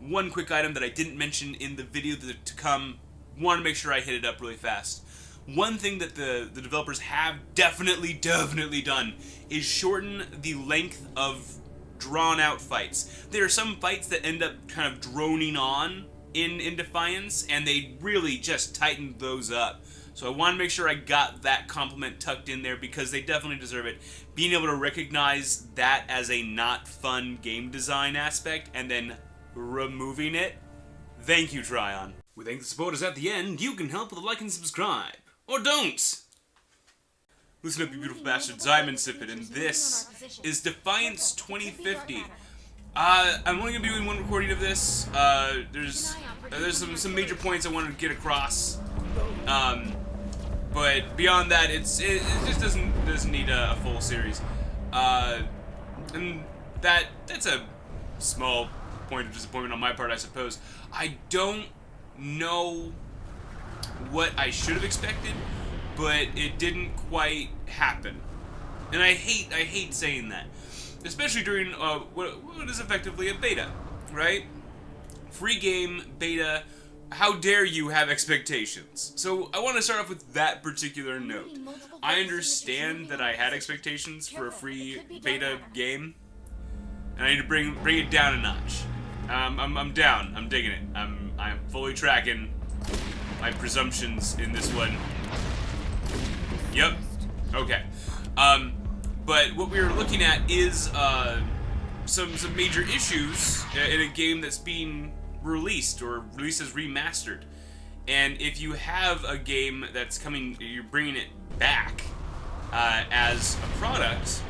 one quick item that I didn't mention in the video to come. Want to make sure I hit it up really fast. One thing that the developers have definitely done is shorten the length of drawn-out fights. There are some fights that end up kind of droning on in Defiance, and they really just tightened those up. So I want to make sure I got that compliment tucked in there because they definitely deserve it. Being able to recognize that as a not fun game design aspect and then removing it, thank you, Tryon. We thank the supporters at the end. You can help with a like and subscribe. Or don't! Listen up, you beautiful bastards. I'm Insipid, and this is Defiance 2050. I'm only going to be doing one recording of this. There's some major points I wanted to get across. But beyond that, it just doesn't need a full series. And that's a small point of disappointment on my part, I suppose. I don't know what I should have expected, but it didn't quite happen. And I hate saying that, especially during what is effectively a beta, right? Free game, beta. How dare you have expectations? So I want to start off with that particular note. I understand that I had expectations for a free beta game, and I need to bring it down a notch. I'm down. I'm digging it. I'm fully tracking my presumptions in this one. Yep. Okay. But what we were looking at is some major issues in a game that's being released or released as remastered. And if you have a game that's coming, you're bringing it back as a product.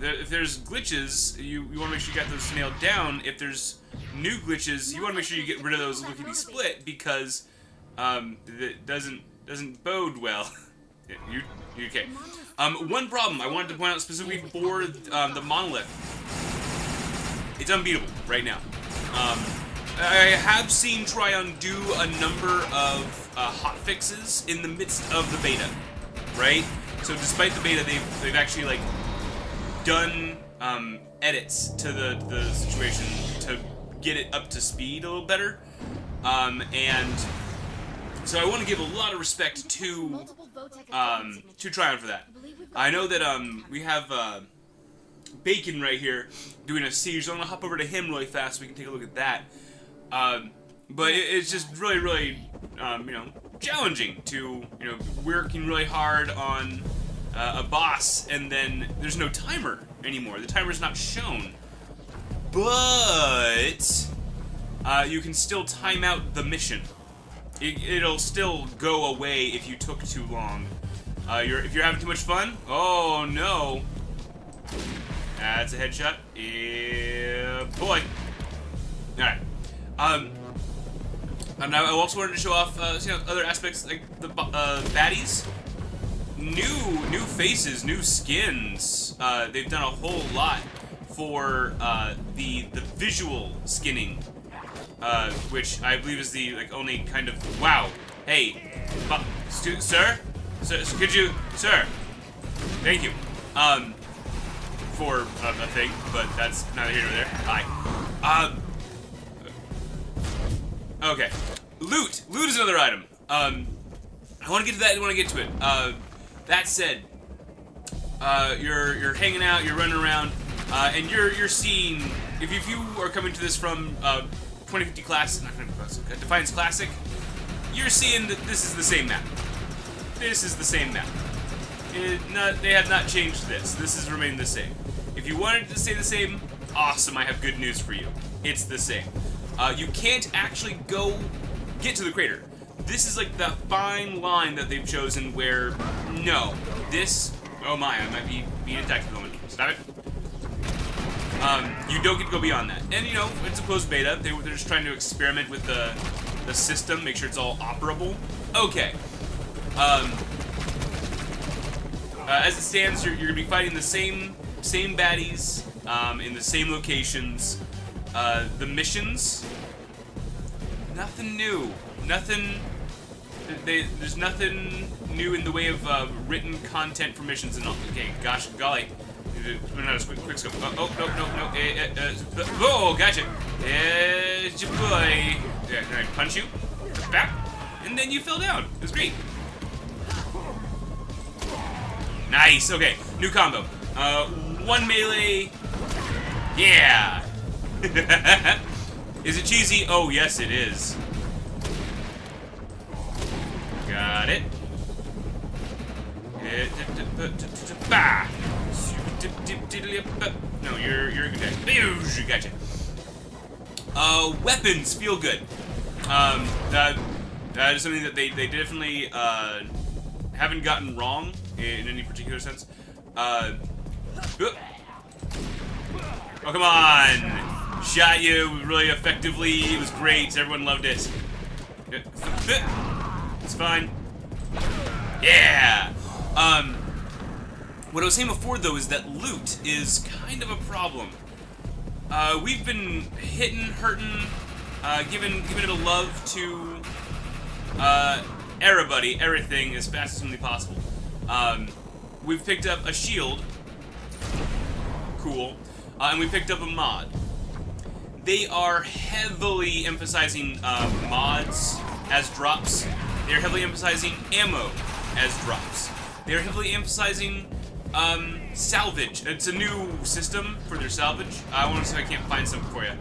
If there's glitches, you want to make sure you got those nailed down. If there's new glitches, you want to make sure you get rid of those lickety-split because it doesn't bode well. Okay. One problem I wanted to point out specifically for the monolith. It's unbeatable right now. I have seen Tryon do a number of hotfixes in the midst of the beta, right? So despite the beta, they've actually like done edits to the situation to get it up to speed a little better, and so I want to give a lot of respect to Tryon for that. I know that we have Bacon right here doing a siege, so I'm gonna hop over to him really fast so we can take a look at that. But it's just really challenging to working really hard on a boss, and then there's no timer anymore. The timer's not shown, but you can still time out the mission. It'll still go away if you took too long. If you're having too much fun, oh no, that's a headshot. Yeah, boy. All right. And I also wanted to show off other aspects like the baddies. New faces, new skins. They've done a whole lot for the visual skinning, which I believe is the only kind of wow. Hey, sir, could you, sir? Thank you. For a thing, but that's neither here nor there. Hi. Okay. Loot. Loot is another item. I want to get to that when I get to it. That said, you're hanging out, you're running around, and you're seeing, if you are coming to this from 2050 Classic, not 2050 Classic, Defiance Classic, you're seeing that this is the same map. This is the same map. They have not changed this. This has remained the same. If you wanted it to stay the same, awesome, I have good news for you. It's the same. You can't actually get to the crater. This is like the fine line that they've chosen where, no, this, oh my, I might be being attacked at the moment. Stop it. You don't get to go beyond that. And it's a closed beta. They're just trying to experiment with the system, make sure it's all operable. Okay. As it stands, you're gonna be fighting the same baddies in the same locations. The missions, nothing new. There's nothing new in the way of written content for missions and all. Okay, gosh, golly, Not a quick scope. Oh, no. Oh, gotcha. It's your boy. Yeah, can I punch you? Back. And then you fell down. It was great. Nice. Okay, new combo. One melee. Yeah. Is it cheesy? Oh, yes, it is. Got it. No, you're good. Gotcha. Weapons feel good. That is something that they definitely haven't gotten wrong in any particular sense. Oh, come on! Shot you really effectively. It was great. Everyone loved it. It's fine. Yeah! What I was saying before, though, is that loot is kind of a problem. We've been hitting, hurting, giving it a love to, everything as fast as humanly possible. We've picked up a shield. Cool. And we picked up a mod. They are heavily emphasizing, mods as drops. They're heavily emphasizing ammo as drops. They're heavily emphasizing salvage. It's a new system for their salvage. I want to see if I can't find something for you.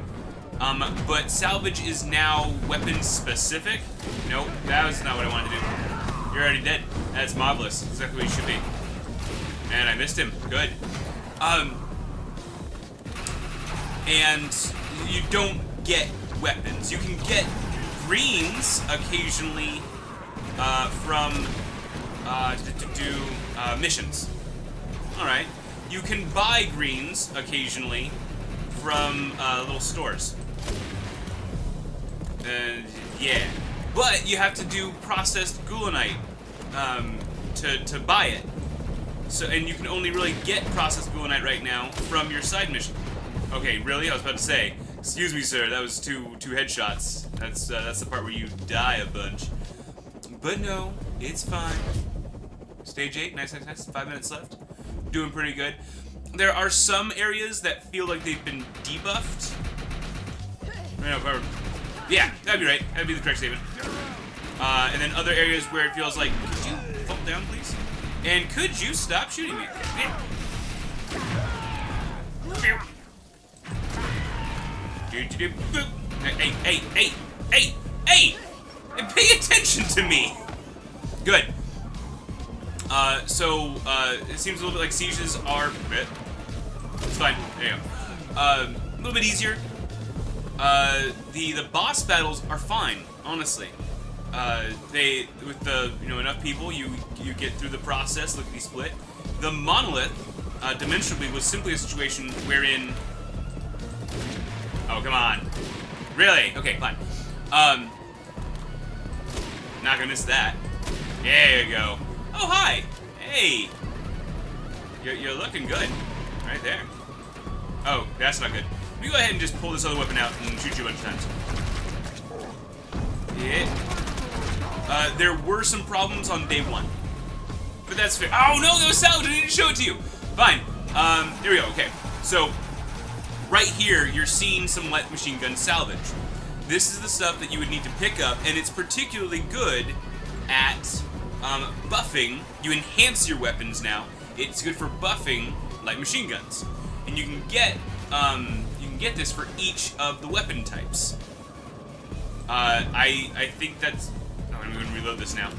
But salvage is now weapon specific. Nope, that was not what I wanted to do. You're already dead. That's marvelous. Exactly what you should be. And I missed him. Good. And you don't get weapons. You can get greens occasionally from missions. Alright. You can buy greens occasionally from little stores. Yeah. But you have to do processed goulanite to buy it. So, and you can only really get processed goulanite right now from your side mission. Okay, really? I was about to say, excuse me, sir, that was two headshots. That's the part where you die a bunch. But no, it's fine. Stage 8, nice. 5 minutes left. Doing pretty good. There are some areas that feel like they've been debuffed. Yeah, that'd be right. That'd be the correct statement. And then other areas where it feels like, could you fall down, please? And could you stop shooting me? Hey! Pay attention to me! Good. It seems a little bit like sieges are... It's fine. There you go. A little bit easier. The boss battles are fine, honestly. With enough people, you get through the process, lickety split. The monolith, demonstrably, was simply a situation wherein... Oh, come on. Really? Okay, fine. Not gonna miss that. There you go. Oh, hi! Hey! You're looking good. Right there. Oh, that's not good. Let me go ahead and just pull this other weapon out and shoot you a bunch of times. Yeah. There were some problems on day 1. But that's fair. Oh, no, that was salvage! I didn't show it to you! Fine. Here we go, okay. So, right here, you're seeing some light machine gun salvage. This is the stuff that you would need to pick up, and it's particularly good at buffing. You enhance your weapons now. It's good for buffing light machine guns, and you can get this for each of the weapon types. I think that's. Oh, I'm going to reload this now.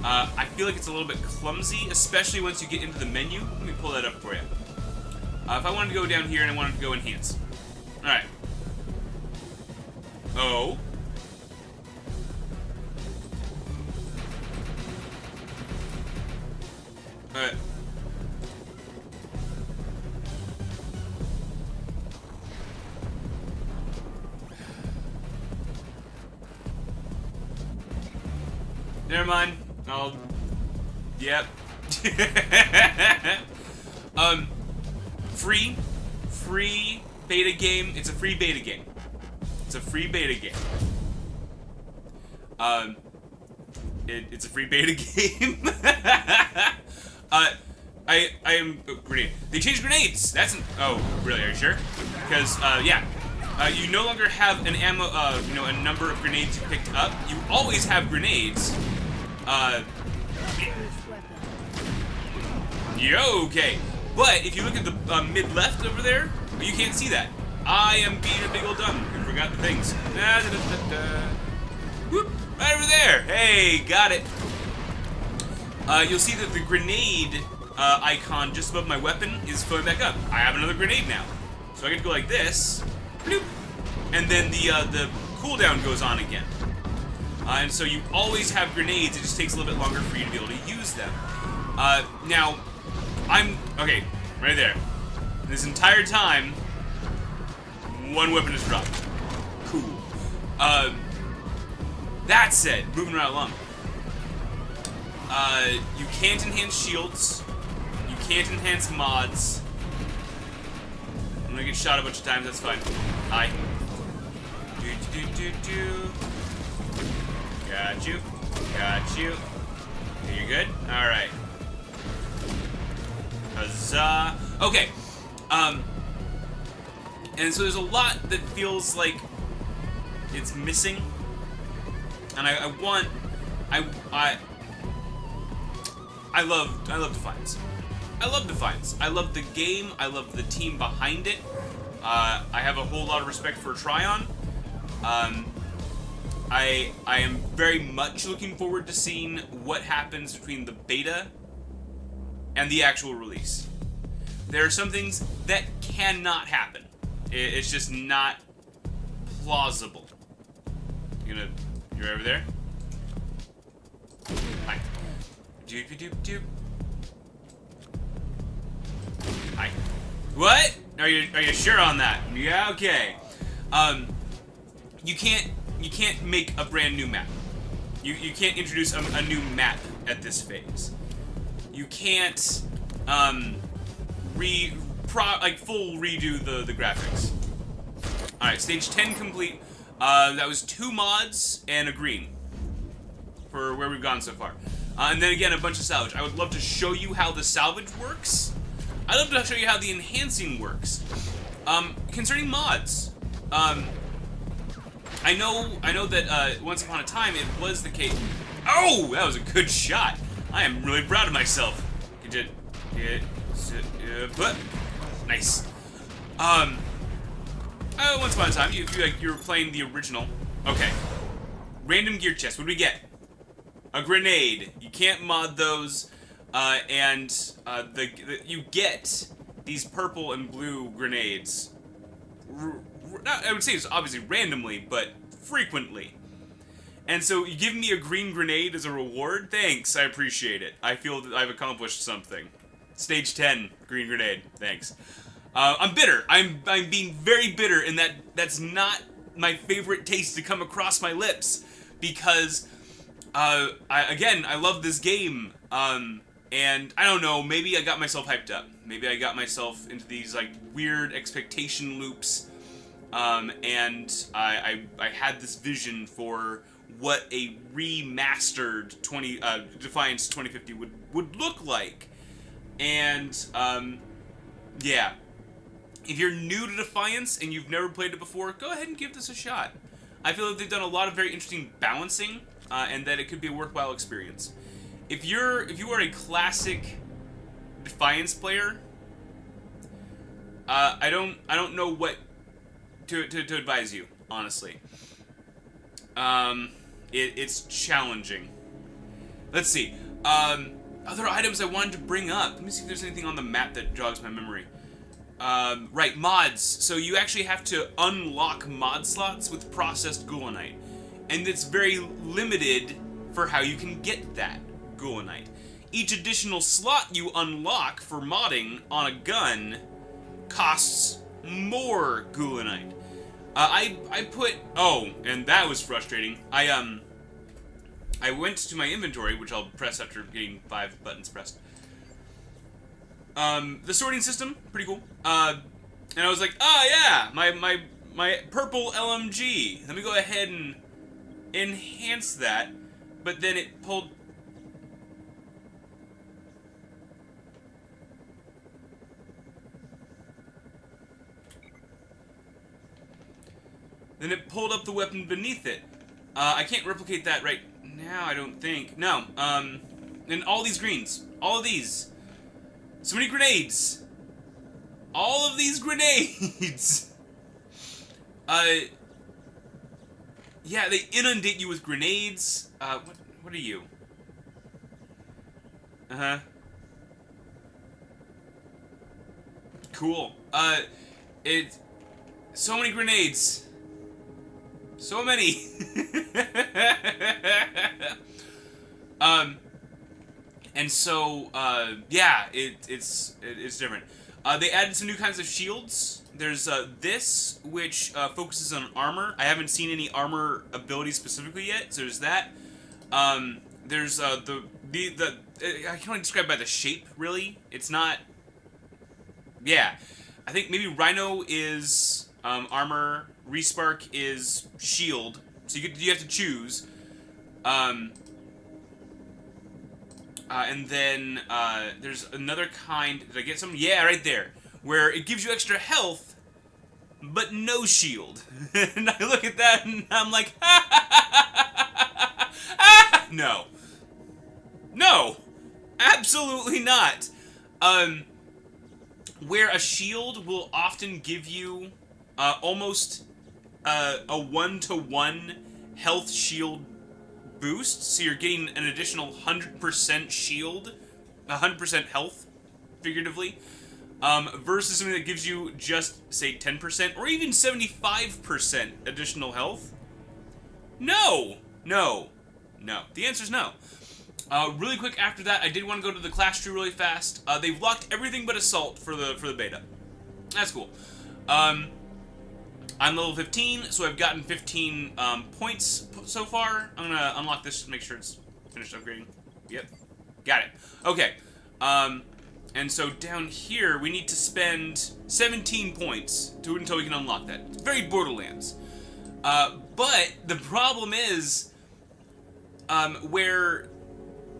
I feel like it's a little bit clumsy, especially once you get into the menu. Let me pull that up for you. If I wanted to go down here and I wanted to go enhance. All right. Oh. Never mind. Yep. Free beta game. It's a free beta game. It's a free beta game. It's a free beta game. I am grenade. They changed grenades. That's oh really? Are you sure? Because yeah, you no longer have an ammo. You know, a number of grenades you picked up. You always have grenades. Okay. But if you look at the mid left over there, you can't see that. I am being a big old dumb and forgot the things. Whoop, right over there. Hey, got it. You'll see that the grenade icon just above my weapon is filling back up. I have another grenade now. So I get to go like this, bloop, and then the cooldown goes on again. And so you always have grenades, it just takes a little bit longer for you to be able to use them. Now, okay, right there. This entire time, one weapon is dropped. Cool. That said, moving right along. You can't enhance shields. You can't enhance mods. I'm gonna get shot a bunch of times, that's fine. Hi. Got you. Got you. Are you good? Alright. Huzzah. Okay. And so there's a lot that feels like it's missing. And I love Defiance. I love Defiance. I love the game. I love the team behind it. I have a whole lot of respect for Tryon. I am very much looking forward to seeing what happens between the beta and the actual release. There are some things that cannot happen. It's just not plausible. You're over there? Hi. Doop doop doop. Hi. What? Are you sure on that? Yeah, okay. You can't make a brand new map. You can't introduce a new map at this phase. You can't full redo the graphics. All right, stage 10 complete. That was 2 mods and a green for where we've gone so far. And then again, a bunch of salvage. I would love to show you how the salvage works. I'd love to show you how the enhancing works. Concerning mods, I know that once upon a time it was the case. Oh, that was a good shot. I am really proud of myself. Nice. Once upon a time, you were playing the original. Okay. Random gear chest. What do we get? A grenade. You can't mod those. You get these purple and blue grenades. I would say it's obviously randomly, but frequently. And so you give me a green grenade as a reward? Thanks, I appreciate it. I feel that I've accomplished something. Stage 10, green grenade. Thanks. I'm bitter. I'm being very bitter, and that's not my favorite taste to come across my lips, because I love this game, and I don't know, maybe I got myself hyped up. Maybe I got myself into these like weird expectation loops, and I had this vision for what a remastered Defiance 2050 would look like, and yeah. If you're new to Defiance and you've never played it before, go ahead and give this a shot. I feel like they've done a lot of very interesting balancing, and that it could be a worthwhile experience. If you are a classic Defiance player, I don't know what to advise you, honestly. It's challenging. Let's see. Other items I wanted to bring up. Let me see if there's anything on the map that jogs my memory. Right, mods. So you actually have to unlock mod slots with processed goulanite. And it's very limited for how you can get that goulanite. Each additional slot you unlock for modding on a gun costs more goulanite. I put... Oh, and that was frustrating. I went to my inventory, which I'll press after getting 5 buttons pressed. The sorting system, pretty cool. And I was like, oh yeah, my purple LMG. Let me go ahead and enhance that. But then it pulled... then it pulled up the weapon beneath it. I can't replicate that right now, I don't think. No, and all these greens. All of these. So many grenades. All of these grenades. Yeah, they inundate you with grenades. What are you? Uh-huh. Cool. So many grenades. So many. And so, yeah, it's different. They added some new kinds of shields. There's this, which focuses on armor. I haven't seen any armor abilities specifically yet, so there's that. There's the I can only describe it by the shape, really. It's not. Yeah, I think maybe Rhino is armor, Respark is shield. So you have to choose. And then there's another kind. Did I get some? Yeah, right there. Where it gives you extra health, but no shield. And I look at that and I'm like, no. No. Absolutely not. Where a shield will often give you almost a 1-to-1 health shield boost, so you're getting an additional 100% shield, 100% health, figuratively, versus something that gives you just, say, 10% or even 75% additional health. No! No. No. The answer's no. Really quick after that, I did want to go to the class tree really fast. They've locked everything but Assault for the beta. That's cool. I'm level 15, so I've gotten 15 points so far. I'm gonna unlock this to make sure it's finished upgrading. Yep. Got it. Okay. And so down here, we need to spend 17 points until we can unlock that. It's very Borderlands. But the problem is, where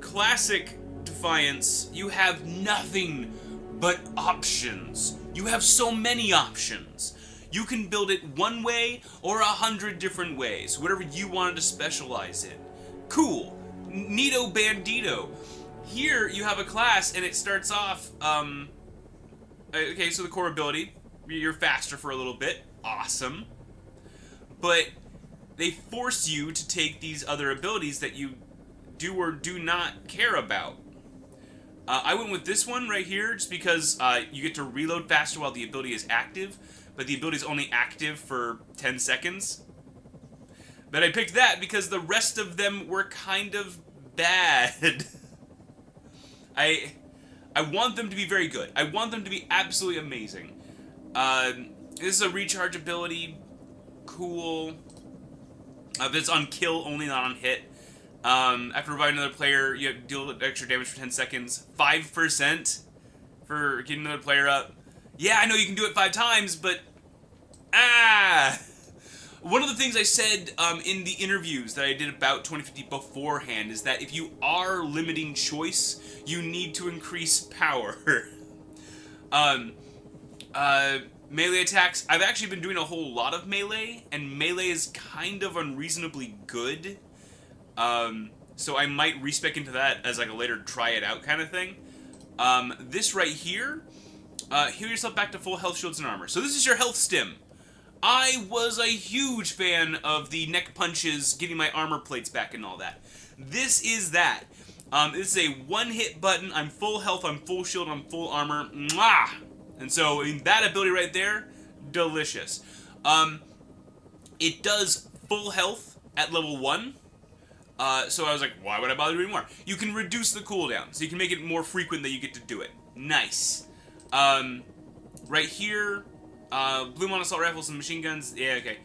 classic Defiance, you have nothing but options. You have so many options. You can build it one way or 100 different ways, whatever you wanted to specialize in. Cool. Neato bandito. Here, you have a class, and it starts off, okay, so the core ability, you're faster for a little bit. Awesome. But they force you to take these other abilities that you do or do not care about. I went with this one right here, just because you get to reload faster while the ability is active, but the ability is only active for 10 seconds. But I picked that because the rest of them were kind of bad. I want them to be very good. I want them to be absolutely amazing. This is a recharge ability. Cool. It's on kill, only not on hit. After reviving another player, you deal extra damage for 10 seconds. 5% for getting another player up. Yeah, I know you can do it 5 times, but... One of the things I said in the interviews that I did about 2050 beforehand is that if you are limiting choice, you need to increase power. Melee attacks. I've actually been doing a whole lot of melee, and melee is kind of unreasonably good. So I might respec into that as like a later try it out kind of thing. This right here, heal yourself back to full health, shields, and armor. So this is your health stim. I was a huge fan of the neck punches, getting my armor plates back and all that. This is that. This is a one-hit button. I'm full health, I'm full shield, I'm full armor. Mwah! And so, that ability right there, delicious. It does full health at level 1. So I was like, why would I bother doing more? You can reduce the cooldown, so you can make it more frequent that you get to do it. Nice. Right here, bloom on assault rifles and machine guns. Yeah, okay.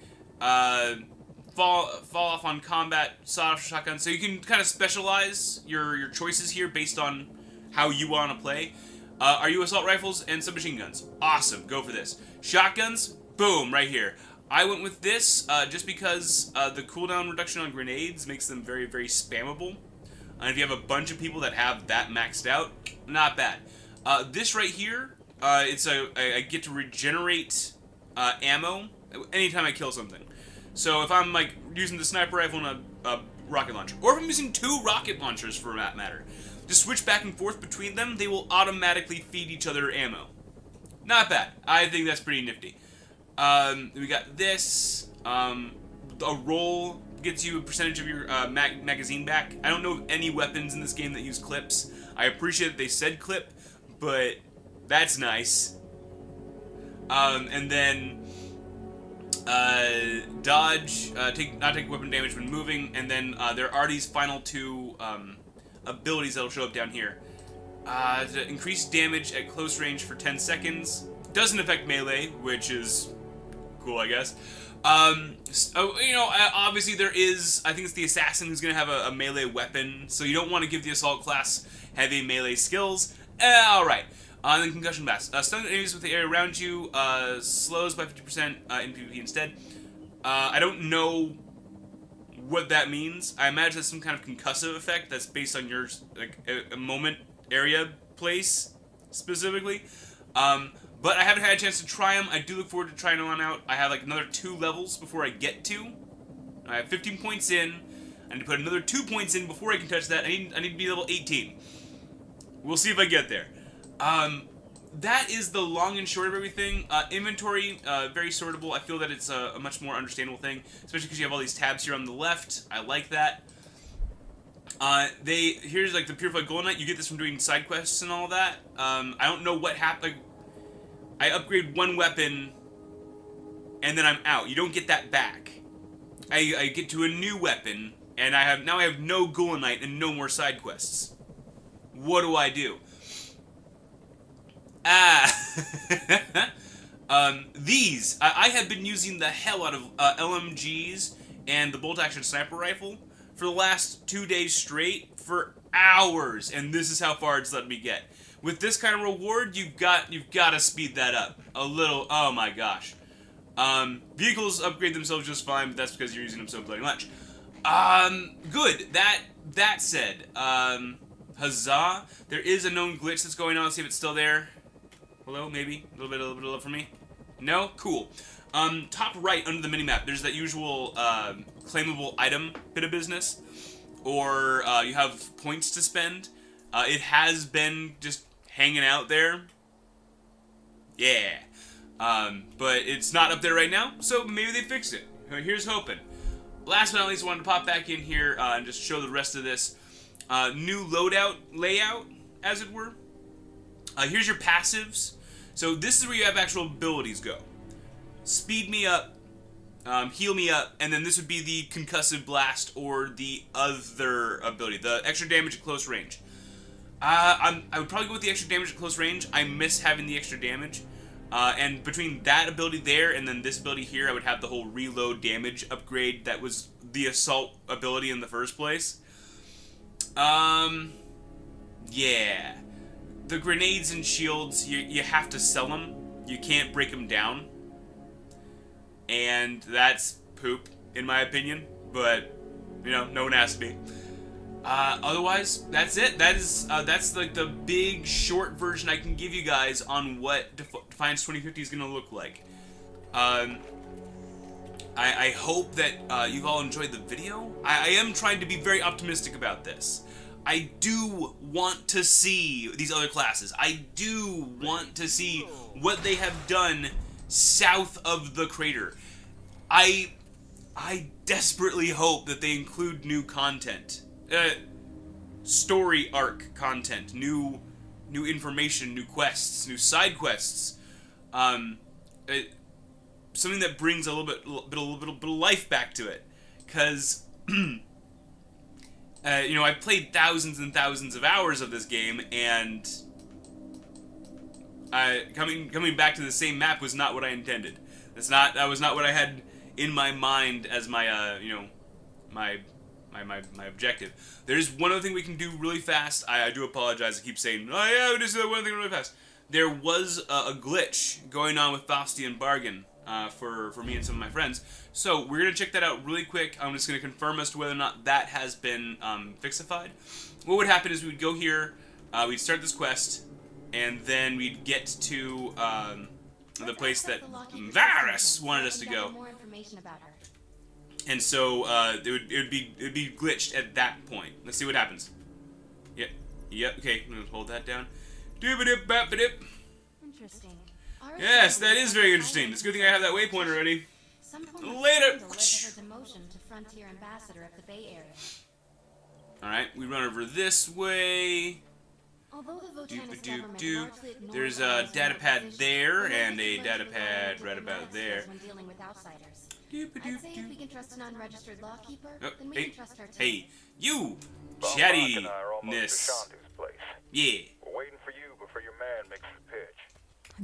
Fall off on combat, sawed off shotguns. So you can kind of specialize your choices here based on how you want to play. Are you assault rifles and submachine guns? Awesome, go for this. Shotguns, boom, right here. I went with this just because the cooldown reduction on grenades makes them very, very spammable. And if you have a bunch of people that have that maxed out, not bad. This right here, I get to regenerate ammo anytime I kill something. So if I'm like using the sniper rifle and a rocket launcher, or if I'm using 2 rocket launchers for that matter, to switch back and forth between them, they will automatically feed each other ammo. Not bad. I think that's pretty nifty. We got this. A roll gets you a percentage of your magazine back. I don't know of any weapons in this game that use clips. I appreciate that they said clip, but that's nice. And then dodge, not take weapon damage when moving, and then there are these final 2 abilities that'll show up down here. To increase damage at close range for 10 seconds. Doesn't affect melee, which is cool, I guess. Obviously there is, I think it's the assassin who's going to have a melee weapon, so you don't want to give the assault class heavy melee skills. Alright. And then concussion blast. Stun enemies with the area around you, slows by 50% in PvP instead. I don't know what that means. I imagine that's some kind of concussive effect that's based on your, like, a moment, area, place, specifically. But I haven't had a chance to try them. I do look forward to trying them on out. I have like another 2 levels before I get to. I have 15 points in. I need to put another 2 points in before I can touch that. I need to be level 18. We'll see if I get there. That is the long and short of everything. Inventory, very sortable. I feel that it's a much more understandable thing, especially because you have all these tabs here on the left. I like that. Here's like the Purified Golden Knight. You get this from doing side quests and all that. I don't know what happened. Like, I upgrade 1 weapon, and then I'm out. You don't get that back. I get to a new weapon, and now I have no Golden Knight and no more side quests. What do I do? These I have been using the hell out of LMGs and the bolt-action sniper rifle for the last 2 days straight for hours, and this is how far it's let me get. With this kind of reward, you've got to speed that up a little. Oh my gosh. Vehicles upgrade themselves just fine, but that's because you're using them so bloody much. Good. That said, huzzah! There is a known glitch that's going on. Let's see if it's still there. Hello, maybe a little bit of love for me. No, cool. Top right under the minimap, there's that usual claimable item bit of business, or you have points to spend. It has been just hanging out there. Yeah. But it's not up there right now, so maybe they fixed it. Here's hoping. Last but not least, I wanted to pop back in here and just show the rest of this new loadout layout, as it were. Here's your passives. So this is where you have actual abilities go. Speed me up, heal me up, and then this would be the concussive blast or the other ability, the extra damage at close range. I would probably go with the extra damage at close range. I miss having the extra damage. And between that ability there and then this ability here, I would have the whole reload damage upgrade that was the assault ability in the first place. Yeah. The grenades and shields, you have to sell them. You can't break them down. And that's poop, in my opinion. But, you know, no one asked me. Otherwise, that's it. That's like the big short version I can give you guys on what Defiance 2050 is going to look like. I hope that you've all enjoyed the video. I am trying to be very optimistic about this. I do want to see these other classes. I do want to see what they have done south of the crater. I desperately hope that they include new content. Story arc content, new information, new quests, new side quests, something that brings a little bit of life back to it, because you know, I've played thousands and thousands of hours of this game, and coming back to the same map was not what I intended. That was not what I had in my mind as my you know, my objective. There's one other thing we can do really fast. I do apologize. I keep saying, oh yeah, we just do that one thing really fast. There was a glitch going on with Faustian Bargain for me and some of my friends. So we're going to check that out really quick. I'm just going to confirm as to whether or not that has been fixified. What would happen is we'd go here, we'd start this quest, and then we'd get to the place that Varus wanted us to go. More information about her. And so it would be glitched at that point. Let's see what happens. Yep. Okay, I'm gonna hold that down. Doop-a-dip-bap-a-dip. Interesting. Yes, that is very interesting. It's a good thing I have that waypoint already. Later. Demotion to Frontier Ambassador of the Bay Area. All right, we run over this way. Although the Votanus government Doop-a-doop-doop. largely ignored There's a allies data and pad opposition, there they and a learned to data rely pad on right their about there. when dealing with outsiders. I'd say if we Doop-a-doop-doop. can trust an unregistered lawkeeper, Oh, then we hey, can trust our team. hey, you Bob Mark and I are almost chattiness. to Shandu's place. Yeah. We're waiting for you before your man makes the pitch.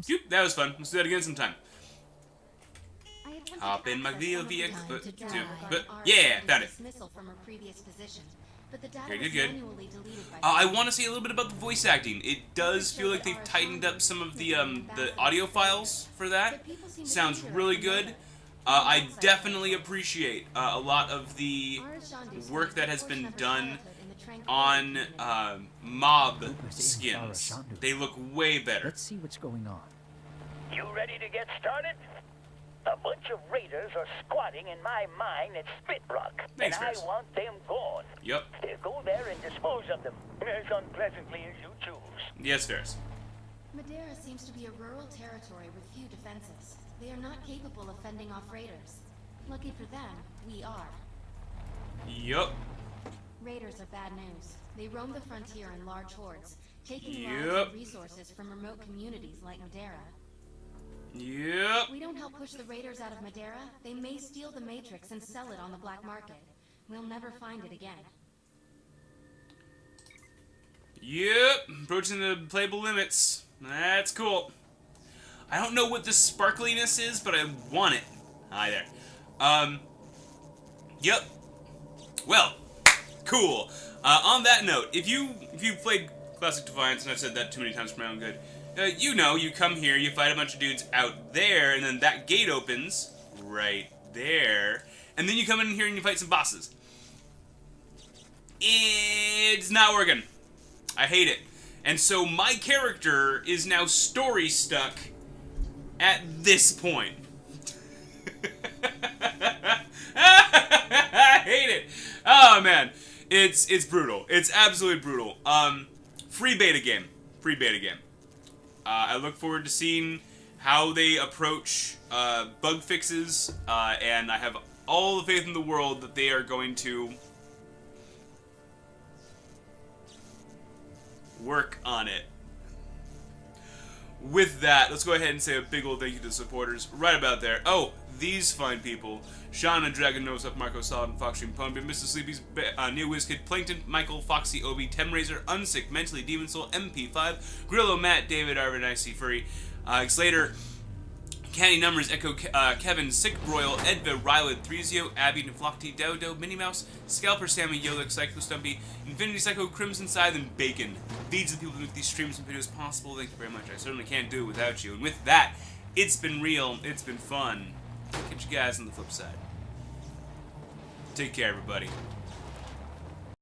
Doop, that was fun. Let's do that again sometime. I attempted Hop to in my access vehicle, some of the vehicle, time to drive but on our yeah, friend's found it. dismissal from her previous position, but the data Okay, was good. manually deleted by I someone. want to say a little bit about the voice acting. It does feel like they've tightened up some of the audio files for that. Sounds really good. I definitely appreciate a lot of the work that has been done on mob skins. They look way better. Let's see what's going on. You ready to get started? A bunch of raiders are squatting in my mine at Spitbrook, Thanks, and Ferris. I want them gone. Yep. Go there and dispose of them, as unpleasantly as you choose. Yes, Ferris. Madeira seems to be a rural territory with few defenses. They are not capable of fending off raiders. Lucky for them, we are. Yup. Raiders are bad news. They roam the frontier in large hordes, taking Yep. lives and resources from remote communities like Madeira. Yep. If we don't help push the raiders out of Madeira, they may steal the Matrix and sell it on the black market. We'll never find it again. Yep. Approaching the playable limits. That's cool. I don't know what this sparkliness is, but I want it. Hi there. Yep. Well, cool. On that note, if you've played Classic Defiance, and I've said that too many times for my own good, you know, you come here, you fight a bunch of dudes out there, and then that gate opens right there, and then you come in here and you fight some bosses. It's not working. I hate it. And so my character is now story stuck at this point. I hate it. Oh man, it's brutal. It's absolutely brutal. Free beta game. Free beta game. I look forward to seeing how they approach bug fixes, and I have all the faith in the world that they are going to work on it. With that, let's go ahead and say a big old thank you to the supporters right about there. Oh, these fine people. Shauna, Dragon, Nose Up, Marco, Solid, and Foxstream, Pwnb, Mr. Sleepy's, New Wizkid, Plankton, Michael, Foxy, Obi, Temrazor, Unsick, Mentally, Demon Soul, MP5, Grillo, Matt, David, Arvin, Icy, Furry, Slater, Canny Numbers, Echo, Kevin, Sick Royal, Edva, Rylid, Threezio, Abby, Neflockty, Dodo, Minnie Mouse, Scalper, Sammy, Yolik, Psycho Stumpy, Infinity Psycho, Crimson Scythe, and Bacon. These are the people who make these streams and videos possible. Thank you very much. I certainly can't do it without you. And with that, it's been real. It's been fun. Catch you guys on the flip side. Take care, everybody.